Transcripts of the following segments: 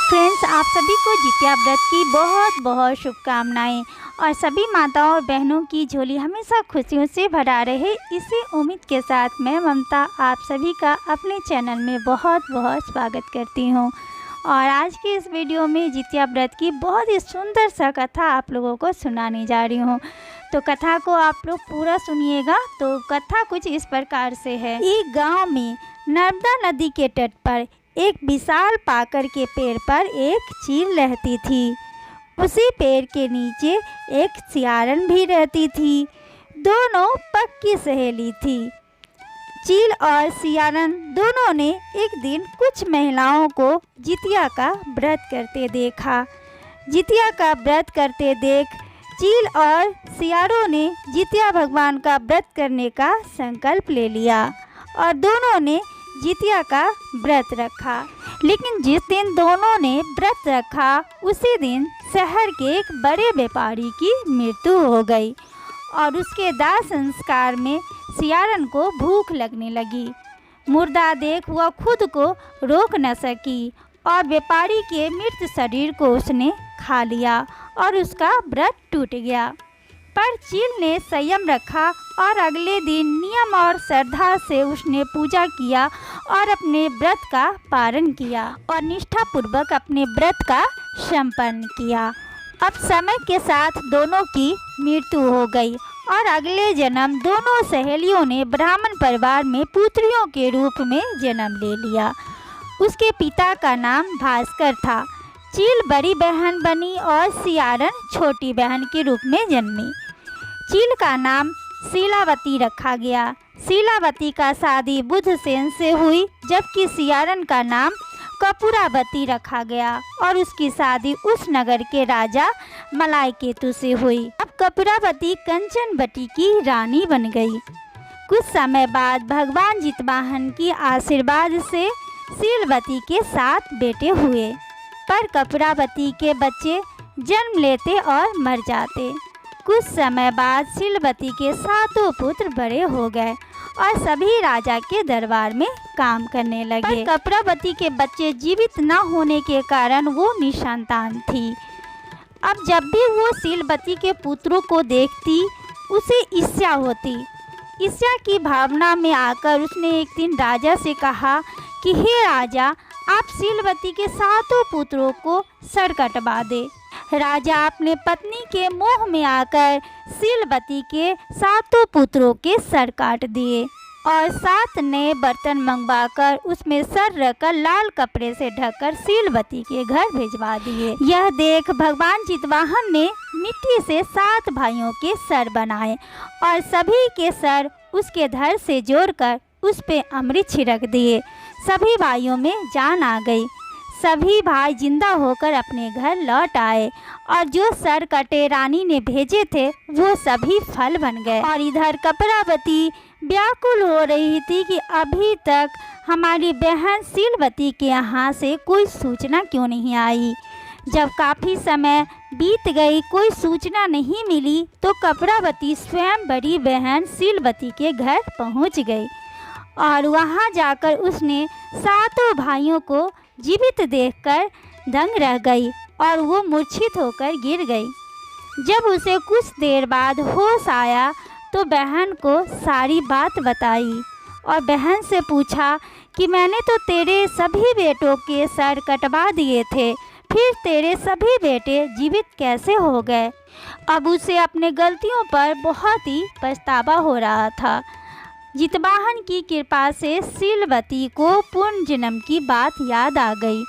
Friends, आप सभी को जितिया व्रत की बहुत बहुत शुभकामनाएं और सभी माताओं और बहनों की झोली हमेशा खुशियों से भरा रहे, इसी उम्मीद के साथ मैं ममता आप सभी का अपने चैनल में बहुत बहुत स्वागत करती हूं। और आज के इस वीडियो में जितिया व्रत की बहुत ही सुंदर सा कथा आप लोगों को सुनाने जा रही हूं। तो कथा को आप लोग पूरा सुनिएगा। तो कथा कुछ इस प्रकार से है। एक गाँव में नर्मदा नदी के तट पर एक विशाल पाकर के पेड़ पर एक चील रहती थी। उसी पेड़ के नीचे एक सियारन भी रहती थी। दोनों पक्की सहेली थी। चील और सियारन दोनों ने एक दिन कुछ महिलाओं को जितिया का व्रत करते देखा। जितिया का व्रत करते देख चील और सियारों ने जितिया भगवान का व्रत करने का संकल्प ले लिया और दोनों ने जितिया का व्रत रखा। लेकिन जिस दिन दोनों ने व्रत रखा उसी दिन शहर के एक बड़े व्यापारी की मृत्यु हो गई और उसके दाह संस्कार में सियारन को भूख लगने लगी। मुर्दा देख वह खुद को रोक न सकी और व्यापारी के मृत शरीर को उसने खा लिया और उसका व्रत टूट गया। पर चील ने संयम रखा और अगले दिन नियम और श्रद्धा से उसने पूजा किया और अपने व्रत का पारण किया और निष्ठापूर्वक अपने व्रत का संपन्न किया। अब समय के साथ दोनों की मृत्यु हो गई और अगले जन्म दोनों सहेलियों ने ब्राह्मण परिवार में पुत्रियों के रूप में जन्म ले लिया। उसके पिता का नाम भास्कर था। चील बड़ी बहन बनी और सियारन छोटी बहन के रूप में जन्मी। चील का नाम शीलावती रखा गया। शीलावती का शादी बुधसेन से हुई, जबकि सियारन का नाम कपूरावती रखा गया और उसकी शादी उस नगर के राजा मलायकेतु से हुई। अब कपूरावती कंचनवटी की रानी बन गई। कुछ समय बाद भगवान जितवाहन की आशीर्वाद से शीलवती के 7 बेटे हुए, पर कपूरावती के बच्चे जन्म लेते और मर जाते। कुछ समय बाद शीलवती के 7 पुत्र बड़े हो गए और सभी राजा के दरबार में काम करने लगे। पर कपूरावती के बच्चे जीवित न होने के कारण वो निसंतान थी। अब जब भी वो शीलवती के पुत्रों को देखती उसे ईर्ष्या होती। ईर्ष्या की भावना में आकर उसने एक दिन राजा से कहा कि हे राजा, आप शीलवती के 7 पुत्रों को सर कटवा दे। राजा अपने पत्नी के मोह में आकर शीलवती के 7 पुत्रों के सर काट दिए और 7 नए बर्तन मंगवाकर उसमें सर रखकर लाल कपड़े से ढककर शीलवती के घर भिजवा दिए। यह देख भगवान जितवाहन ने मिट्टी से 7 भाइयों के सर बनाए और सभी के सर उसके धड़ से जोड़कर उस पे अमृत छिड़क दिए। सभी भाइयों में जान आ गई। सभी भाई जिंदा होकर अपने घर लौट आए और जो सर कटे रानी ने भेजे थे वो सभी फल बन गए। और इधर कपूरावती व्याकुल हो रही थी कि अभी तक हमारी बहन शीलवती के यहाँ से कोई सूचना क्यों नहीं आई। जब काफ़ी समय बीत गई, कोई सूचना नहीं मिली, तो कपूरावती स्वयं बड़ी बहन शीलवती के घर पहुँच गई और वहाँ जाकर उसने 7 भाइयों को जीवित देखकर दंग रह गई और वो मूर्छित होकर गिर गई। जब उसे कुछ देर बाद होश आया तो बहन को सारी बात बताई और बहन से पूछा कि मैंने तो तेरे सभी बेटों के सर कटवा दिए थे, फिर तेरे सभी बेटे जीवित कैसे हो गए। अब उसे अपने गलतियों पर बहुत ही पछतावा हो रहा था। जितवाहन की कृपा से शीलवती को पूर्ण जन्म की बात याद आ गई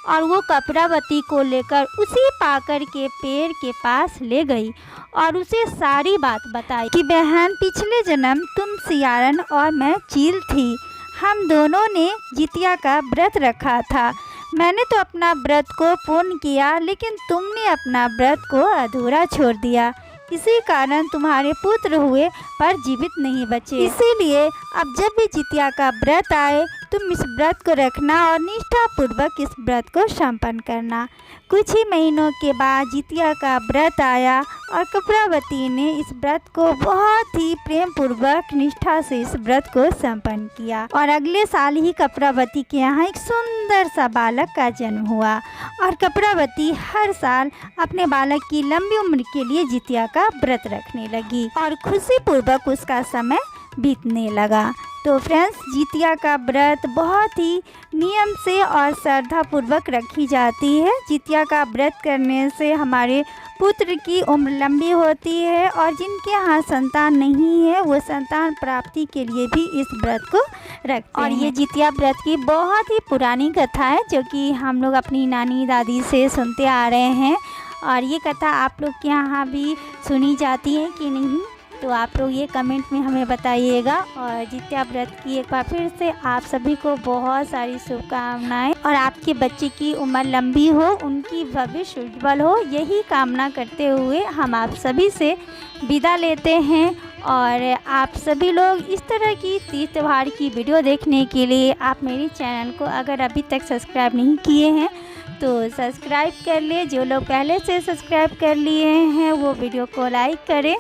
और वो कपूरावती को लेकर उसी पाकर के पेड़ के पास ले गई और उसे सारी बात बताई कि बहन, पिछले जन्म तुम सियारन और मैं चील थी। हम दोनों ने जितिया का व्रत रखा था। मैंने तो अपना व्रत को पूर्ण किया, लेकिन तुमने अपना व्रत को अधूरा छोड़ दिया। इसी कारण तुम्हारे पुत्र हुए पर जीवित नहीं बचे। इसीलिए अब जब भी जितिया का व्रत आए तुम इस व्रत को रखना और निष्ठापूर्वक इस व्रत को संपन्न करना। कुछ ही महीनों के बाद जितिया का व्रत आया और कपरावती ने इस व्रत को बहुत ही प्रेम पूर्वक निष्ठा से इस व्रत को संपन्न किया और अगले साल ही कपरावती के यहाँ एक सुंदर सा बालक का जन्म हुआ और कपरावती हर साल अपने बालक की लंबी उम्र के लिए जितिया का व्रत रखने लगी और खुशी पूर्वक उसका समय बीतने लगा। तो फ्रेंड्स, जितिया का व्रत बहुत ही नियम से और श्रद्धा पूर्वक रखी जाती है। जितिया का व्रत करने से हमारे पुत्र की उम्र लंबी होती है और जिनके यहाँ संतान नहीं है वो संतान प्राप्ति के लिए भी इस व्रत को रखते हैं। और ये जितिया व्रत की बहुत ही पुरानी कथा है जो कि हम लोग अपनी नानी दादी से सुनते आ रहे हैं और ये कथा आप लोग के यहाँ भी सुनी जाती है कि नहीं, तो आप लोग ये कमेंट में हमें बताइएगा। और जितिया व्रत की एक बार फिर से आप सभी को बहुत सारी शुभकामनाएं और आपके बच्चे की उम्र लंबी हो, उनकी भविष्य उज्जवल हो, यही कामना करते हुए हम आप सभी से विदा लेते हैं। और आप सभी लोग इस तरह की तीज त्यौहार की वीडियो देखने के लिए आप मेरे चैनल को अगर अभी तक सब्सक्राइब नहीं किए हैं तो सब्सक्राइब कर ले। जो लोग पहले से सब्सक्राइब कर लिए हैं वो वीडियो को लाइक करें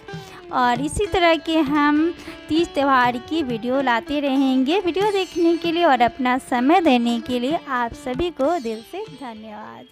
और इसी तरह के हम तीज त्यौहार की वीडियो लाते रहेंगे। वीडियो देखने के लिए और अपना समय देने के लिए आप सभी को दिल से धन्यवाद।